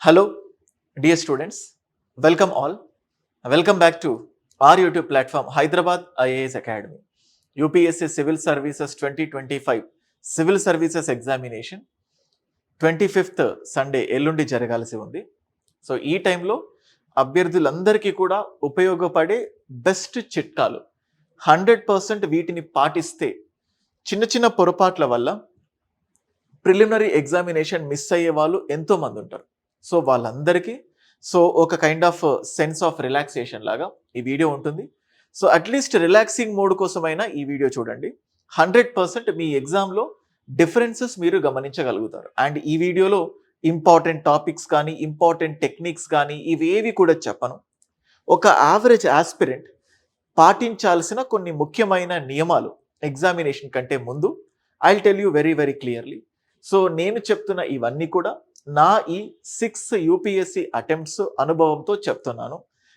Hello, dear students. Welcome all. Welcome back to our YouTube platform, Hyderabad IAS Academy. UPSC Civil Services 2025 Civil Services Examination 25th Sunday ఎల్లుండి జరగాల్సి ఉంది. So ఈ టైంలో అభ్యర్థులందరికీ కూడా ఉపయోగపడే best చిట్కాలు 100% వీటిని పాటిస్తే చిన్న చిన్న పొరపాట్ల వల్ల ప్రిలిమినరీ ఎగ్జామినేషన్ మిస్ అయ్యే వాళ్ళు ఎంతోమంది ఉంటారు. సో వాళ్ళందరికీ ఒక kind of sense of relaxation లాగా ఈ వీడియో ఉంటుంది. సో అట్లీస్ట్ రిలాక్సింగ్ మోడ్ కోసమైనా ఈ వీడియో చూడండి. 100% మీ ఎగ్జామ్లో డిఫరెన్సెస్ మీరు గమనించగలుగుతారు. అండ్ ఈ వీడియోలో ఇంపార్టెంట్ టాపిక్స్ కానీ ఇంపార్టెంట్ టెక్నిక్స్ కానీ ఇవేవి కూడా చెప్పను. ఒక యావరేజ్ ఆస్పిరెంట్ పాటించాల్సిన కొన్ని ముఖ్యమైన నియమాలు ఎగ్జామినేషన్ కంటే ముందు I tell you very very clearly. So నేను చెప్తున్న ఇవన్నీ కూడా నా ఈ 6 యూపీఎస్సీ అటెంప్ట్స్ అనుభవంతో చెప్తున్నాను.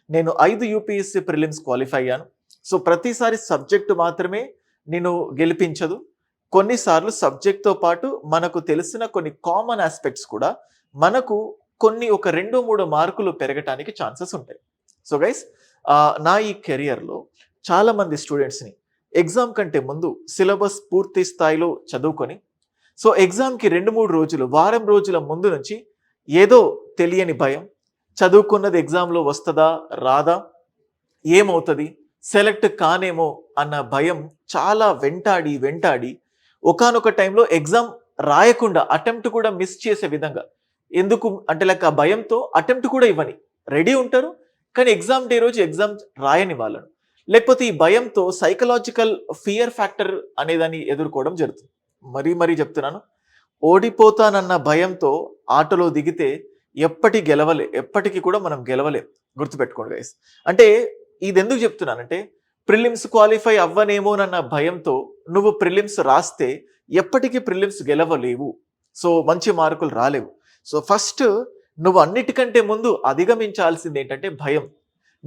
నేను 5 యూపీఎస్సీ ప్రిలిమ్స్ క్వాలిఫై అయ్యాను. సో ప్రతిసారి సబ్జెక్టు మాత్రమే నేను గెలిపించదు. కొన్నిసార్లు సబ్జెక్ట్తో పాటు మనకు తెలిసిన కొన్ని కామన్ ఆస్పెక్ట్స్ కూడా మనకు కొన్ని ఒక 2-3 మార్కులు పెరగటానికి ఛాన్సెస్ ఉంటాయి. సో గైస్, నా ఈ కెరియర్లో చాలామంది స్టూడెంట్స్ని ఎగ్జామ్ కంటే ముందు సిలబస్ పూర్తి స్థాయిలో చదువుకొని సో ఎగ్జామ్కి 2-3 రోజులు, వారం రోజుల ముందు నుంచి ఏదో తెలియని భయం, చదువుకున్నది ఎగ్జామ్లో వస్తుందా రాదా, ఏమవుతుంది, సెలెక్ట్ కానేమో అన్న భయం చాలా వెంటాడి ఒకానొక టైంలో ఎగ్జామ్ రాయకుండా అటెంప్ట్ కూడా మిస్ చేసే విధంగా, ఎందుకు అంటే లైక్ ఆ భయంతో అటెంప్ట్ కూడా ఇవ్వని రెడీ ఉంటారు, కానీ ఎగ్జామ్ డే రోజు ఎగ్జామ్ రాయని వాళ్ళను, లేకపోతే ఈ భయంతో సైకలాజికల్ ఫియర్ ఫ్యాక్టర్ అనేదాన్ని ఎదుర్కోవడం జరుగుతుంది. మరీ చెప్తున్నాను, ఓడిపోతానన్న భయంతో ఆటలో దిగితే ఎప్పటికీ కూడా మనం గెలవలేం. గుర్తుపెట్టుకోండి గైస్. అంటే ఇది ఎందుకు చెప్తున్నానంటే, ప్రిలిమ్స్ క్వాలిఫై అవ్వనేమోనన్న భయంతో నువ్వు ప్రిలిమ్స్ రాస్తే ఎప్పటికీ ప్రిలిమ్స్ గెలవలేవు. సో మంచి మార్కులు రాలేవు. సో ఫస్ట్ నువ్వు అన్నిటికంటే ముందు అధిగమించాల్సింది ఏంటంటే భయం.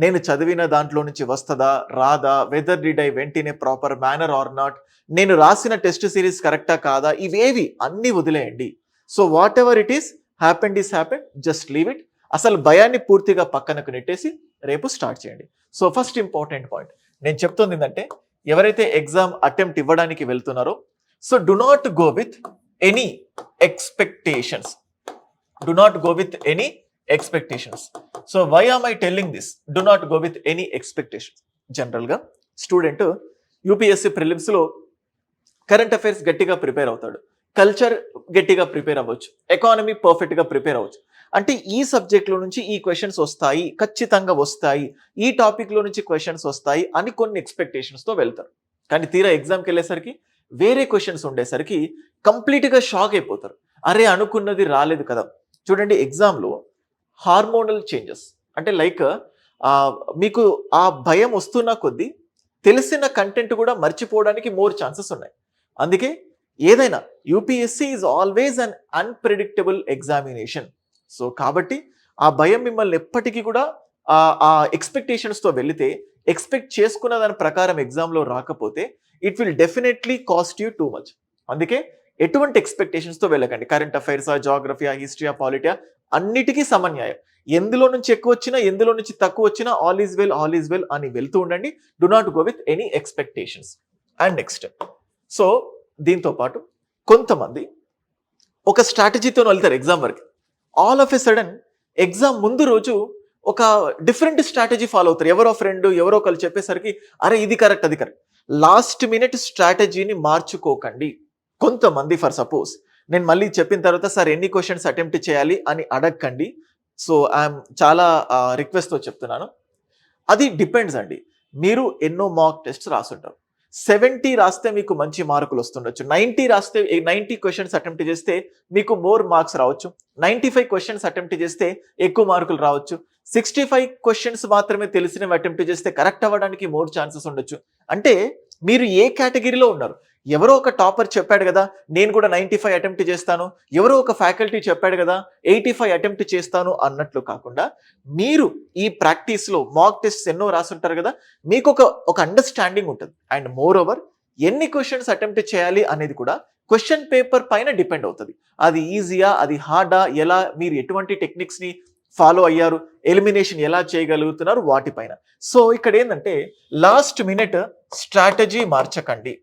నేను చదివిన దాంట్లో నుంచి వస్తుందా రాదా, whether did I went in a proper manner or not, నేను రాసిన టెస్ట్ సిరీస్ కరెక్టా కాదా, ఇవేవి అన్నీ వదిలేయండి. So whatever it is happened, just leave it. అసలు భయాన్ని పూర్తిగా పక్కనకు నెట్టేసి రేపు స్టార్ట్ చేయండి. సో ఫస్ట్ ఇంపార్టెంట్ పాయింట్ నేను చెప్తుంది ఏంటంటే, ఎవరైతే ఎగ్జామ్ అటెంప్ట్ ఇవ్వడానికి వెళ్తున్నారో so do not go with any expectations. So why am I telling this, do not go with any expectations. జనరల్గా స్టూడెంట్ యూపీఎస్సీ ప్రిలిమ్స్లో కరెంట్ అఫైర్స్ గట్టిగా ప్రిపేర్ అవుతాడు, కల్చర్ గట్టిగా ప్రిపేర్ అవ్వచ్చు, ఎకానమీ పర్ఫెక్ట్గా ప్రిపేర్ అవ్వచ్చు. అంటే ఈ సబ్జెక్ట్లో నుంచి ఈ క్వశ్చన్స్ వస్తాయి, ఖచ్చితంగా వస్తాయి, ఈ టాపిక్లో నుంచి క్వశ్చన్స్ వస్తాయి అని కొన్ని ఎక్స్పెక్టేషన్స్తో వెళ్తారు. కానీ తీరా ఎగ్జామ్కి వెళ్ళేసరికి వేరే క్వశ్చన్స్ ఉండేసరికి కంప్లీట్గా షాక్ అయిపోతారు. అరే అనుకున్నది రాలేదు కదా. చూడండి, ఎగ్జామ్లో హార్మోనల్ చేంజెస్ అంటే లైక్ మీకు ఆ భయం వస్తున్న కొద్దీ తెలిసిన కంటెంట్ కూడా మర్చిపోవడానికి మోర్ ఛాన్సెస్ ఉన్నాయి. అందుకే ఏదైనా UPSC is always an unpredictable examination. So కాబట్టి ఆ భయం మిమ్మల్ని ఎప్పటికీ కూడా ఆ ఎక్స్పెక్టేషన్స్తో వెళితే, ఎక్స్పెక్ట్ చేసుకున్న దాని ప్రకారం ఎగ్జామ్లో రాకపోతే it will definitely cost you too much. అందుకే ఎటువంటి ఎక్స్పెక్టేషన్స్తో వెళ్ళకండి. కరెంట్ అఫైర్సా, జాగ్రఫియా, హిస్టరీయా, పాలిటియా అన్నిటికీ సమన్యాయం. ఎందులో నుంచి ఎక్కువ వచ్చినా ఎందులో నుంచి తక్కువ వచ్చినా ఆల్ ఈజ్ వెల్ అని వెళ్తూ ఉండండి. Do not go with any expectations. And next, so దీంతో పాటు కొంతమంది ఒక స్ట్రాటజీతో వెళ్తారు ఎగ్జామ్ వరకు. All of a sudden exam ముందు రోజు ఒక డిఫరెంట్ స్ట్రాటజీ ఫాలో అవుతారు. ఎవరో ఫ్రెండ్ ఎవరో ఒకరు చెప్పేసరికి అరే ఇది కరెక్ట్ అది కరెక్ట్. లాస్ట్ మినిట్ స్ట్రాటజీని మార్చుకోకండి. కొంతమంది ఫర్ సపోజ్ నేను మళ్ళీ చెప్పిన తర్వాత సార్ ఎన్ని క్వశ్చన్స్ అటెంప్ట్ చేయాలి అని అడగకండి. సో ఐఎమ్ చాలా రిక్వెస్ట్తో చెప్తున్నాను. అది డిపెండ్స్ అండి. మీరు ఎన్నో మాక్ టెస్ట్ రాసుంటారు. 70 రాస్తే మీకు మంచి మార్కులు వస్తుండొచ్చు. 90 క్వశ్చన్స్ అటెంప్ట్ చేస్తే మీకు మోర్ మార్క్స్ రావచ్చు. 95 క్వశ్చన్స్ అటెంప్ట్ చేస్తే ఎక్కువ మార్కులు రావచ్చు. 65 క్వశ్చన్స్ మాత్రమే తెలిసినవి అటెంప్ట్ చేస్తే కరెక్ట్ అవ్వడానికి మోర్ ఛాన్సెస్ ఉండొచ్చు. అంటే మీరు ఏ కేటగిరీలో ఉన్నారు? ఎవరో ఒక టాపర్ చెప్పాడు కదా నేను కూడా 95 అటెంప్ట్ చేస్తాను, ఎవరో ఒక ఫ్యాకల్టీ చెప్పాడు కదా 85 అటెంప్ట్ చేస్తాను అన్నట్లు కాకుండా, మీరు ఈ ప్రాక్టీస్లో మాక్ టెస్ట్ ఎన్నో రాసుంటారు కదా, మీకు ఒక అండర్స్టాండింగ్ ఉంటుంది. అండ్ మోర్ ఓవర్ ఎన్ని క్వశ్చన్స్ అటెంప్ట్ చేయాలి అనేది కూడా క్వశ్చన్ పేపర్ పైన డిపెండ్ అవుతుంది. అది ఈజీయా, అది హార్డా, ఎలా మీరు ఎటువంటి టెక్నిక్స్ని ఫాలో అయ్యారు, ఎలిమినేషన్ ఎలా చేయగలుగుతున్నారు వాటిపైన. సో ఇక్కడ ఏంటంటే లాస్ట్ మినిట్ స్ట్రాటజీ మార్చకండి,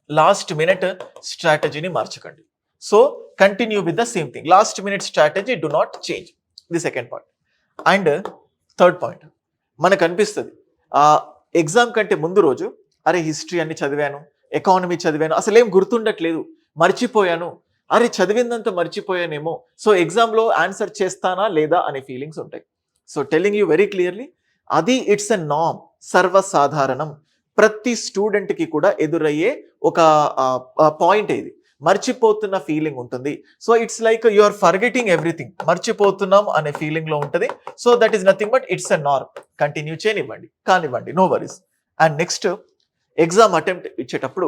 లాస్ట్ మినిట్ స్ట్రాటజీని మార్చకండి. So continue with the same thing. Last minute strategy do not change, the second point. And third point, మనకు అనిపిస్తుంది ఎగ్జామ్ కంటే ముందు రోజు అరే హిస్టరీ అన్ని చదివాను, ఎకానమీ చదివాను, అసలు ఏం గుర్తుండట్లేదు, మర్చిపోయాను, అరే చదివిందంతా మర్చిపోయానేమో, సో ఎగ్జామ్లో ఆన్సర్ చేస్తానా లేదా అనే ఫీలింగ్స్ ఉంటాయి. So telling you very clearly, అది ఇట్స్ ఎ నార్మ్, సర్వసాధారణం, ప్రతి స్టూడెంట్కి కూడా ఎదురయ్యే ఒక పాయింట్ ఇది. మర్చిపోతున్న ఫీలింగ్ ఉంటుంది. So it's like you are forgetting everything, మర్చిపోతున్నాం అనే ఫీలింగ్లో ఉంటుంది. So that is nothing but it's a norm. Continue చేయనివ్వండి, కానివ్వండి, no worries. And next exam attempt ఇచ్చేటప్పుడు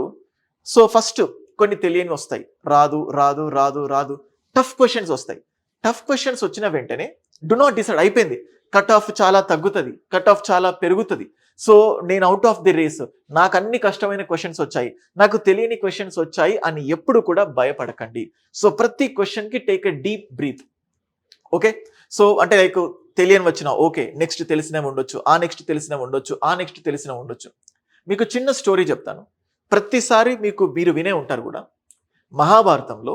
సో ఫస్ట్ కొన్ని తెలియని వస్తాయి, రాదు రాదు రాదు రాదు, టఫ్ క్వశ్చన్స్ వస్తాయి. టఫ్ క్వశ్చన్స్ వచ్చిన వెంటనే డు నాట్ డిసైడ్, అయిపోయింది, కట్ ఆఫ్ చాలా తగ్గుతుంది, కట్ ఆఫ్ చాలా పెరుగుతుంది, సో నేను అవుట్ ఆఫ్ ది రేస్, నాకు అన్ని కష్టమైన క్వశ్చన్స్ వచ్చాయి, నాకు తెలియని క్వశ్చన్స్ వచ్చాయి అని ఎప్పుడు కూడా భయపడకండి. సో ప్రతి క్వశ్చన్కి take a deep breath. Okay, so అంటే లైక్ తెలియని వచ్చినా ఓకే, నెక్స్ట్ తెలిసినవి ఉండొచ్చు, ఆ నెక్స్ట్ తెలిసినవి ఉండొచ్చు, ఆ నెక్స్ట్ తెలిసినవి ఉండొచ్చు. మీకు చిన్న స్టోరీ చెప్తాను, ప్రతిసారి మీరు వినే ఉంటారు కూడా. మహాభారతంలో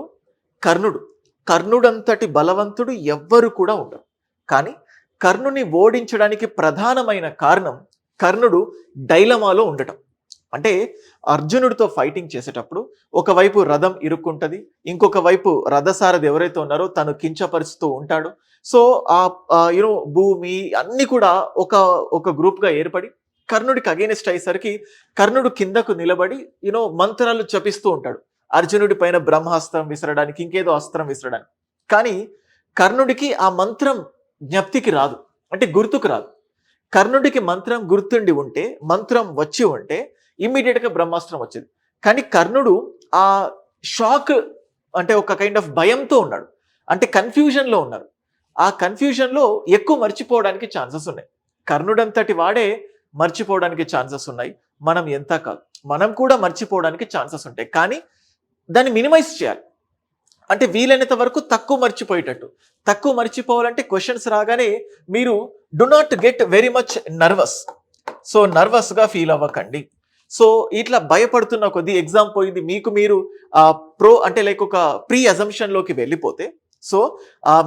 కర్ణుడంతటి బలవంతుడు ఎవ్వరు కూడా ఉండరు. కానీ కర్ణుని ఓడించడానికి ప్రధానమైన కారణం కర్ణుడు డైలమాలో ఉండటం. అంటే అర్జునుడితో ఫైటింగ్ చేసేటప్పుడు ఒకవైపు రథం ఇరుక్కుంటది, ఇంకొక వైపు రథసారథి ఎవరైతే ఉన్నారో తను కించపరుస్తూ ఉంటాడు. సో భూమి అన్ని కూడా ఒక గ్రూప్గా ఏర్పడి కర్ణుడికి అగేనిస్ట్ అయ్యేసరికి కర్ణుడు కిందకు నిలబడి మంత్రాలు జపిస్తూ ఉంటాడు, అర్జునుడి పైన బ్రహ్మాస్త్రం విసరడానికి, ఇంకేదో అస్త్రం విసరడానికి. కానీ కర్ణుడికి ఆ మంత్రం జ్ఞప్తికి రాదు, అంటే గుర్తుకు రాదు. కర్ణుడికి మంత్రం గుర్తుండి ఉంటే, మంత్రం వచ్చి ఉంటే ఇమ్మీడియట్గా బ్రహ్మాస్త్రం వచ్చేది. కానీ కర్ణుడు ఆ షాక్, అంటే ఒక కైండ్ ఆఫ్ భయంతో ఉన్నాడు, అంటే కన్ఫ్యూజన్లో ఉన్నారు. ఆ కన్ఫ్యూజన్లో ఎక్కువ మర్చిపోవడానికి ఛాన్సెస్ ఉన్నాయి. కర్ణుడంతటి వాడే మర్చిపోవడానికి ఛాన్సెస్ ఉన్నాయి, మనం ఎంత కాదు, మనం కూడా మర్చిపోవడానికి ఛాన్సెస్ ఉంటాయి. కానీ దాన్ని మినిమైజ్ చేయాలి, అంటే వీలైనంత వరకు తక్కువ మర్చిపోయేటట్టు. తక్కువ మర్చిపోవాలంటే క్వశ్చన్స్ రాగానే మీరు do not get very much nervous. So నర్వస్గా ఫీల్ అవ్వకండి. సో ఇట్లా భయపడుతున్న కొద్దీ ఎగ్జామ్ పోయింది, మీకు మీరు అంటే లైక్ ఒక ప్రీ అజంప్షన్లోకి వెళ్ళిపోతే సో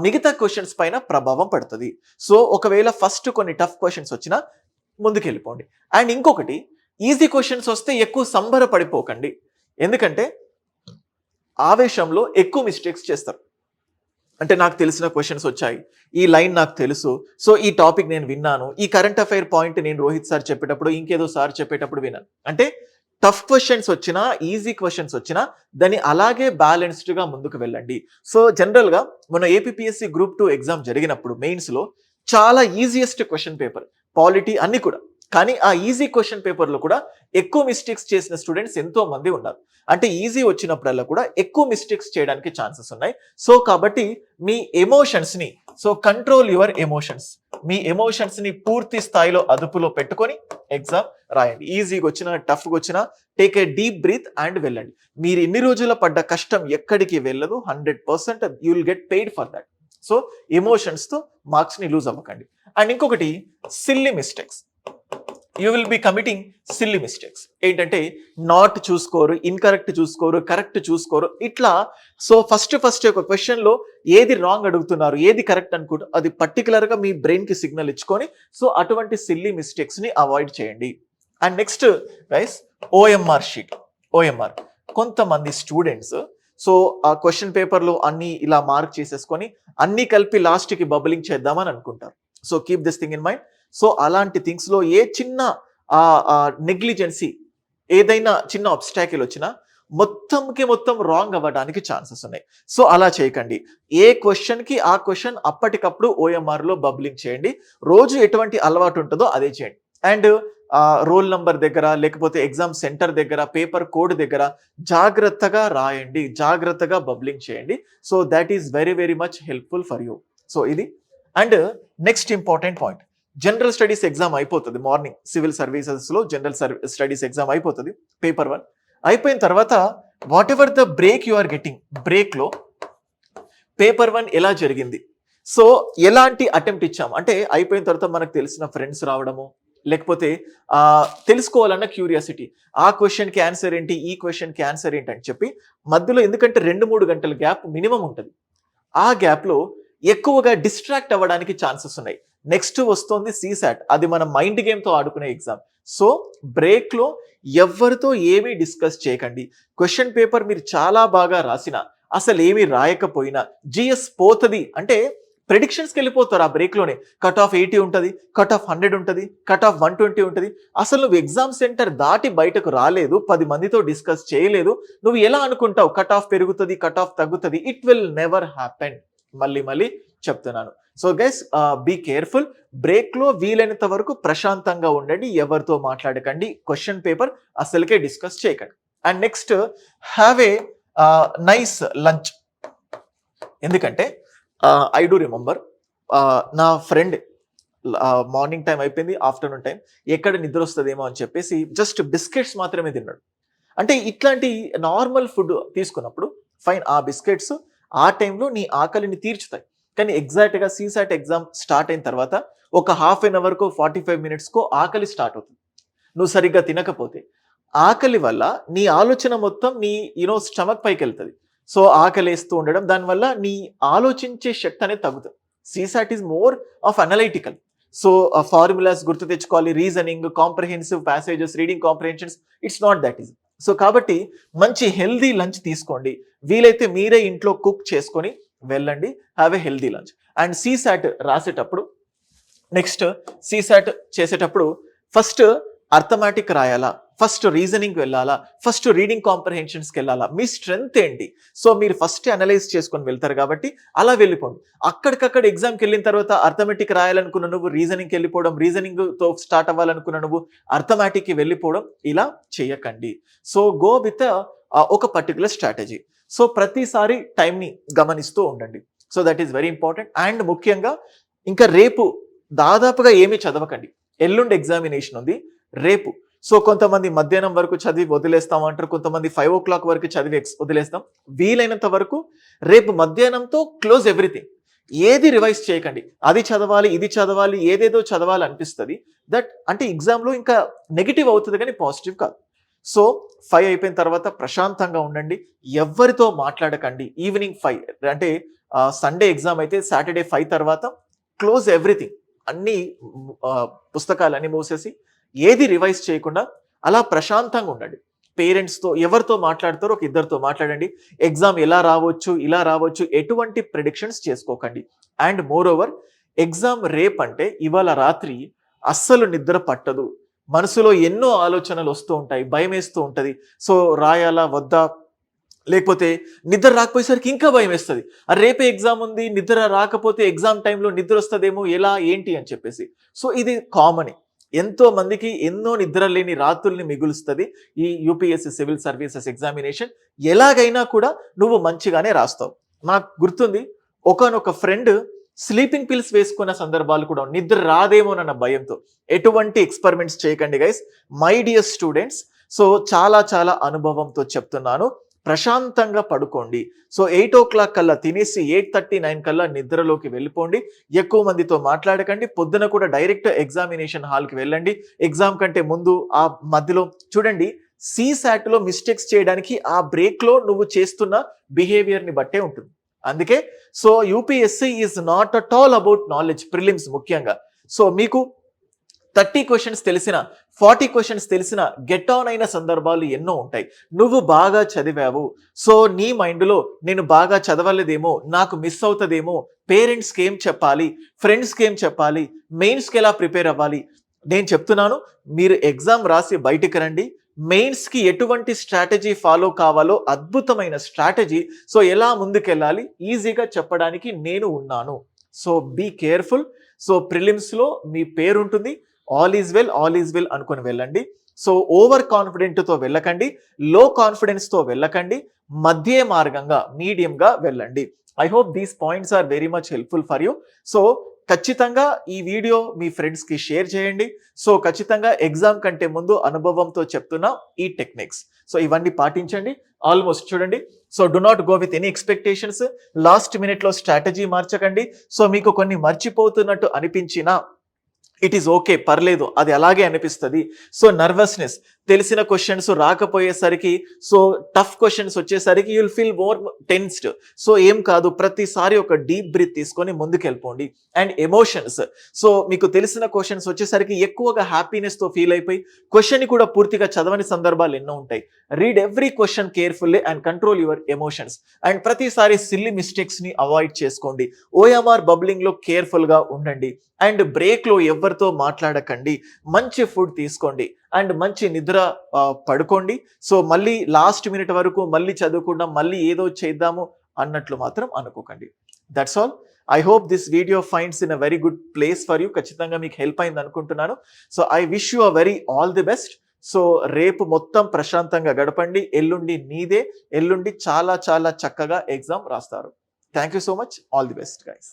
మిగతా క్వశ్చన్స్ పైన ప్రభావం పడుతుంది. సో ఒకవేళ ఫస్ట్ కొన్ని టఫ్ క్వశ్చన్స్ వచ్చినా ముందుకు వెళ్ళిపోండి. అండ్ ఇంకొకటి, ఈజీ క్వశ్చన్స్ వస్తే ఎక్కువ సంబరపడిపోకండి, ఎందుకంటే ఆవేశంలో ఎక్కువ మిస్టేక్స్ చేస్తారు. అంటే నాకు తెలిసిన క్వశ్చన్స్ వచ్చాయి, ఈ లైన్ నాకు తెలుసు, సో ఈ టాపిక్ నేను విన్నాను, ఈ కరెంట్ అఫైర్ పాయింట్ నేను రోహిత్ సార్ చెప్పేటప్పుడు, ఇంకేదో సార్ చెప్పేటప్పుడు విన్నాను. అంటే టఫ్ క్వశ్చన్స్ వచ్చినా, ఈజీ క్వశ్చన్స్ వచ్చినా దాన్ని అలాగే బ్యాలెన్స్డ్గా ముందుకు వెళ్ళండి. సో జనరల్గా మన ఏపీపీఎస్సీ గ్రూప్ 2 ఎగ్జామ్ జరిగినప్పుడు మెయిన్స్లో చాలా ఈజియెస్ట్ క్వశ్చన్ పేపర్, పాలిటీ అన్ని కూడా. కానీ ఆ ఈజీ క్వశ్చన్ పేపర్లో కూడా ఎక్కువ మిస్టేక్స్ చేసిన స్టూడెంట్స్ ఎంతో మంది ఉన్నారు. అంటే ఈజీ వచ్చినప్పుడల్లా కూడా ఎక్కువ మిస్టేక్స్ చేయడానికి ఛాన్సెస్ ఉన్నాయి. సో కాబట్టి మీ ఎమోషన్స్ని, సో కంట్రోల్ యువర్ ఎమోషన్స్, మీ ఎమోషన్స్ని పూర్తి స్థాయిలో అదుపులో పెట్టుకొని ఎగ్జామ్ రాయండి. ఈజీగా వచ్చినా, టఫ్గా వచ్చినా take a deep breath and వెళ్ళండి. మీరు ఇన్ని రోజుల పడ్డ కష్టం ఎక్కడికి వెళ్ళదు, 100% you will get paid for that. So ఎమోషన్స్తో మార్క్స్ని లూజ్ అవ్వకండి. అండ్ ఇంకొకటి, silly mistakes, you will be committing silly mistakes. ఏంటంటే నాట్ చూసుకోరు, ఇన్కరెక్ట్ చూసుకోరు, కరెక్ట్ చూసుకోరు, ఇట్లా. సో ఫస్ట్ ఒక క్వశ్చన్లో ఏది రాంగ్ అడుగుతున్నారు, ఏది కరెక్ట్ అనుకుంటూ అది పర్టికులర్గా మీ బ్రెయిన్కి సిగ్నల్ ఇచ్చుకొని సో అటువంటి సిల్లీ మిస్టేక్స్ని అవాయిడ్ చేయండి. And next guys, OMR sheet. OMR, కొంతమంది స్టూడెంట్స్ సో ఆ క్వశ్చన్ పేపర్లో అన్ని ఇలా మార్క్ చేసేసుకొని అన్ని కలిపి లాస్ట్కి బబులింగ్ చేద్దామని అనుకుంటారు. So keep this thing in mind. So అలాంటి థింగ్స్లో ఏ చిన్న నెగ్లిజెన్సీ, ఏదైనా చిన్న అబ్స్టాకిల్ వచ్చినా మొత్తం రాంగ్ అవ్వడానికి ఛాన్సెస్ ఉన్నాయి. సో అలా చేయకండి. ఏ క్వశ్చన్కి ఆ క్వశ్చన్ అప్పటికప్పుడు ఓఎంఆర్లో బబ్లింగ్ చేయండి. రోజు ఎటువంటి అలవాటు ఉంటుందో అదే చేయండి. అండ్ రోల్ నంబర్ దగ్గర, లేకపోతే ఎగ్జామ్ సెంటర్ దగ్గర, పేపర్ కోడ్ దగ్గర జాగ్రత్తగా రాయండి, జాగ్రత్తగా బబ్లింగ్ చేయండి. So that is very much helpful for you. So ఇది. And next important point, general studies exam అయిపోతుంది మార్నింగ్. సివిల్ సర్వీసెస్లో జనరల్ స్టడీస్ ఎగ్జామ్ అయిపోతుంది, పేపర్ 1 అయిపోయిన తర్వాత whatever the break you are getting, బ్రేక్లో పేపర్ 1 ఎలా జరిగింది, సో ఎలాంటి అటెంప్ట్ ఇచ్చాము అంటే అయిపోయిన తర్వాత మనకు తెలిసిన ఫ్రెండ్స్ రావడము, లేకపోతే తెలుసుకోవాలన్న క్యూరియాసిటీ, ఆ క్వశ్చన్కి ఆన్సర్ ఏంటి, ఈ క్వశ్చన్కి ఆన్సర్ ఏంటి అని చెప్పి మధ్యలో, ఎందుకంటే 2-3 గంటల గ్యాప్ మినిమం ఉంటుంది, ఆ గ్యాప్లో ఎక్కువగా డిస్ట్రాక్ట్ అవ్వడానికి ఛాన్సెస్ ఉన్నాయి. నెక్స్ట్ వస్తుంది సీసాట్, అది మన మైండ్ గేమ్తో ఆడుకునే ఎగ్జామ్. సో బ్రేక్లో ఎవరితో ఏమీ డిస్కస్ చేయకండి. క్వశ్చన్ పేపర్ మీరు చాలా బాగా రాసినా, అసలు ఏమీ రాయకపోయినా, జిఎస్ పోతుంది అంటే ప్రెడిక్షన్స్కి వెళ్ళిపోతారు. ఆ బ్రేక్లోనే కట్ ఆఫ్ 80 ఉంటుంది, కట్ ఆఫ్ 100 ఉంటుంది, కట్ ఆఫ్ 120 ఉంటుంది. అసలు నువ్వు ఎగ్జామ్ సెంటర్ దాటి బయటకు రాలేదు, 10 మందితో డిస్కస్ చేయలేదు, నువ్వు ఎలా అనుకుంటావు కట్ ఆఫ్ పెరుగుతుంది, కట్ ఆఫ్ తగ్గుతుంది? It will never happen. మళ్ళీ చెప్తున్నాను. So guys, be careful. బ్రేక్లో వీలైనంత వరకు ప్రశాంతంగా ఉండండి, ఎవరితో మాట్లాడకండి, క్వశ్చన్ పేపర్ అసలుకే డిస్కస్ చేయకండి. And next, have a nice lunch. ఎందుకంటే ఐ డూ రిమెంబర్, నా ఫ్రెండ్ మార్నింగ్ టైం అయిపోయింది, ఆఫ్టర్నూన్ టైం ఎక్కడ నిద్ర వస్తుందేమో అని చెప్పేసి జస్ట్ బిస్కెట్స్ మాత్రమే తిన్నాడు. అంటే ఇట్లాంటి నార్మల్ ఫుడ్ తీసుకున్నప్పుడు ఫైన్, ఆ బిస్కెట్స్ ఆ టైంలో నీ ఆకలిని తీర్చుతాయి. కానీ ఎగ్జాక్ట్గా సీసాట్ ఎగ్జామ్ స్టార్ట్ అయిన తర్వాత ఒక హాఫ్ అన్ అవర్కో 45 మినిట్స్కో ఆకలి స్టార్ట్ అవుతుంది. నువ్వు సరిగ్గా తినకపోతే ఆకలి వల్ల నీ ఆలోచన మొత్తం నీ స్టమక్ పైకి వెళ్తుంది. సో ఆకలి వేస్తూ ఉండడం, దానివల్ల నీ ఆలోచించే శక్తి అనేది తగ్గుతుంది. CSAT is more of analytical. So formulas గుర్తు తెచ్చుకోవాలి, reasoning, comprehensive passages, reading comprehensions, it's not that easy. So కాబట్టి మంచి హెల్దీ లంచ్ తీసుకోండి, వీలైతే మీరే ఇంట్లో కుక్ చేసుకొని వెళ్ళండి, have a healthy lunch. And CSAT రాసేటప్పుడు, నెక్స్ట్ సీసాట్ చేసేటప్పుడు ఫస్ట్ అర్థమాటిక్ రాయాలా, ఫస్ట్ రీజనింగ్ వెళ్ళాలా, ఫస్ట్ రీడింగ్ కాంప్రహెన్షన్స్కి వెళ్ళాలా, మీ స్ట్రెంగ్త్ ఏంటి, సో మీరు ఫస్ట్ అనలైజ్ చేసుకొని వెళ్తారు కాబట్టి అలా వెళ్ళిపోండి. అక్కడికక్కడ ఎగ్జామ్కి వెళ్ళిన తర్వాత అర్థమెటిక్ రాయాలనుకున్న నువ్వు రీజనింగ్కి వెళ్ళిపోవడం, రీజనింగ్తో స్టార్ట్ అవ్వాలనుకున్న నువ్వు అర్థమాటిక్కి వెళ్ళిపోవడం, ఇలా చేయకండి. సో గో విత్ ఒక పర్టికులర్ స్ట్రాటజీ. సో ప్రతిసారి టైంని గమనిస్తూ ఉండండి. So that is very important. And ముఖ్యంగా ఇంకా రేపు దాదాపుగా ఏమీ చదవకండి, ఎల్లుండి ఎగ్జామినేషన్ ఉంది రేపు. సో కొంతమంది మధ్యాహ్నం వరకు చదివి వదిలేస్తాం అంటారు, కొంతమంది 5 o'clock వరకు చదివి వదిలేస్తాం. వీలైనంత వరకు రేపు మధ్యాహ్నంతో క్లోజ్ ఎవ్రీథింగ్. ఏది రివైజ్ చేయకండి, అది చదవాలి, ఇది చదవాలి, ఏదేదో చదవాలి అనిపిస్తుంది. దట్ అంటే ఎగ్జామ్లో ఇంకా నెగిటివ్ అవుతుంది కానీ పాజిటివ్ కాదు. సో 5 అయిపోయిన తర్వాత ప్రశాంతంగా ఉండండి, ఎవరితో మాట్లాడకండి. ఈవినింగ్ 5 అంటే సండే ఎగ్జామ్ అయితే సాటర్డే 5 తర్వాత క్లోజ్ ఎవ్రీథింగ్, అన్ని పుస్తకాలన్నీ మూసేసి ఏది రివైజ్ చేయకుండా అలా ప్రశాంతంగా ఉండండి. పేరెంట్స్తో ఎవరితో మాట్లాడతారో ఒక ఇద్దరితో మాట్లాడండి. ఎగ్జామ్ ఎలా రావచ్చు, ఇలా రావచ్చు, ఎటువంటి ప్రిడిక్షన్స్ చేసుకోకండి. అండ్ మోర్ ఓవర్, ఎగ్జామ్ రేపు అంటే ఇవాళ రాత్రి అస్సలు నిద్ర పట్టదు, మనసులో ఎన్నో ఆలోచనలు వస్తూ ఉంటాయి, భయం వేస్తూ ఉంటుంది. సో రాయాలా వద్దా, లేకపోతే నిద్ర రాకపోయేసరికి ఇంకా భయం వేస్తుంది, రేపే ఎగ్జామ్ ఉంది, నిద్ర రాకపోతే ఎగ్జామ్ టైంలో నిద్ర వస్తుందేమో, ఎలా ఏంటి అని చెప్పేసి. సో ఇది కామన్, ఎంతో మందికి ఎన్నో నిద్ర లేని రాత్రుల్ని మిగులుస్తుంది ఈ యూపీఎస్సీ సివిల్ సర్వీసెస్ ఎగ్జామినేషన్. ఎలాగైనా కూడా నువ్వు మంచిగానే రాస్తావు. నాకు గుర్తుంది, ఒకనొక ఫ్రెండ్ స్లీపింగ్ పిల్స్ వేసుకున్న సందర్భాలు కూడా, నిద్ర రాదేమోనన్న భయంతో. ఎటువంటి ఎక్స్పెరిమెంట్స్ చేయకండి guys, my dear students. So చాలా అనుభవంతో చెప్తున్నాను, ప్రశాంతంగా పడుకోండి. సో 8 o'clock కల్లా తినేసి 8:39 కల్లా నిద్రలోకి వెళ్ళిపోండి. ఎక్కువ మందితో మాట్లాడకండి. పొద్దున కూడా డైరెక్ట్ ఎగ్జామినేషన్ హాల్కి వెళ్ళండి. ఎగ్జామ్ కంటే ముందు ఆ మధ్యలో చూడండి, సీసాట్లో మిస్టేక్స్ చేయడానికి ఆ బ్రేక్లో నువ్వు చేస్తున్న బిహేవియర్ని బట్టే ఉంటుంది. అందుకే so UPSC is not at all about knowledge, prelims ముఖ్యంగా. సో మీకు 30 క్వశ్చన్స్ తెలిసిన, 40 క్వశ్చన్స్ తెలిసిన గెట్ ఆన్ అయిన సందర్భాలు ఎన్నో ఉంటాయి. నువ్వు బాగా చదివావు, సో నీ మైండ్లో నేను బాగా చదవలేదేమో, నాకు మిస్ అవుతుందేమో, పేరెంట్స్కి ఏం చెప్పాలి, ఫ్రెండ్స్కి ఏం చెప్పాలి, మెయిన్స్కి ఎలా ప్రిపేర్ అవ్వాలి. నేను చెప్తున్నాను, మీరు ఎగ్జామ్ రాసి బయటికి రండి, మెయిన్స్కి ఎటువంటి స్ట్రాటజీ ఫాలో కావాలో అద్భుతమైన స్ట్రాటజీ, సో ఎలా ముందుకెళ్ళాలి ఈజీగా చెప్పడానికి నేను ఉన్నాను. So be careful. సో ప్రిలిమ్స్లో మీ పేరు ఉంటుంది, ఆల్ ఈజ్ వెల్ అనుకుని వెళ్ళండి. సో ఓవర్ కాన్ఫిడెంట్తో వెళ్ళకండి, లో కాన్ఫిడెన్స్తో వెళ్ళకండి, మధ్య మార్గంగా మీడియంగా వెళ్ళండి. I hope these points are very much helpful for you. So ఖచ్చితంగా ఈ వీడియో మీ ఫ్రెండ్స్కి షేర్ చేయండి. సో ఖచ్చితంగా ఎగ్జామ్ కంటే ముందు అనుభవంతో చెప్తున్న ఈ టెక్నిక్స్, సో ఇవన్నీ పాటించండి. ఆల్మోస్ట్ చూడండి, so do not go with any expectations. Last మినిట్లో స్ట్రాటజీ మార్చకండి. సో మీకు కొన్ని మర్చిపోతున్నట్టు అనిపించినా ఇట్ ఈస్ ఓకే, పర్లేదు, అది అలాగే అనిపిస్తుంది. సో నర్వస్నెస్, తెలిసిన క్వశ్చన్స్ రాకపోయేసరికి, సో టఫ్ క్వశ్చన్స్ వచ్చేసరికి you'll feel more tensed. So ఏం కాదు, ప్రతిసారి ఒక డీప్ బ్రీత్ తీసుకొని ముందుకెళ్ళిపోండి. అండ్ ఎమోషన్స్, సో మీకు తెలిసిన క్వశ్చన్స్ వచ్చేసరికి ఎక్కువగా హ్యాపీనెస్తో ఫీల్ అయిపోయి క్వశ్చన్ కూడా పూర్తిగా చదవని సందర్భాలు ఎన్నో ఉంటాయి. Read every question carefully and control your emotions. And ప్రతిసారి సిల్లీ మిస్టేక్స్ని అవాయిడ్ చేసుకోండి. ఓఎంఆర్ బబ్లింగ్లో కేర్ఫుల్గా ఉండండి. అండ్ బ్రేక్లో ఎవరితో మాట్లాడకండి. మంచి ఫుడ్ తీసుకోండి అండ్ మంచి నిద్ర పడుకోండి. సో మళ్ళీ లాస్ట్ మినిట్ వరకు మళ్ళీ చదువుకుందాం, మళ్ళీ ఏదో చేద్దాము అన్నట్లు మాత్రం అనుకోకండి. That's all. I hope this video finds in a very good place for you. ఖచ్చితంగా మీకు హెల్ప్ అయింది అనుకుంటున్నాను. So I wish you a very all the best. So రేపు మొత్తం ప్రశాంతంగా గడపండి. ఎల్లుండి నీదే. ఎల్లుండి చాలా చాలా చక్కగా ఎగ్జామ్ రాస్తారు. Thank you so much. All the best guys.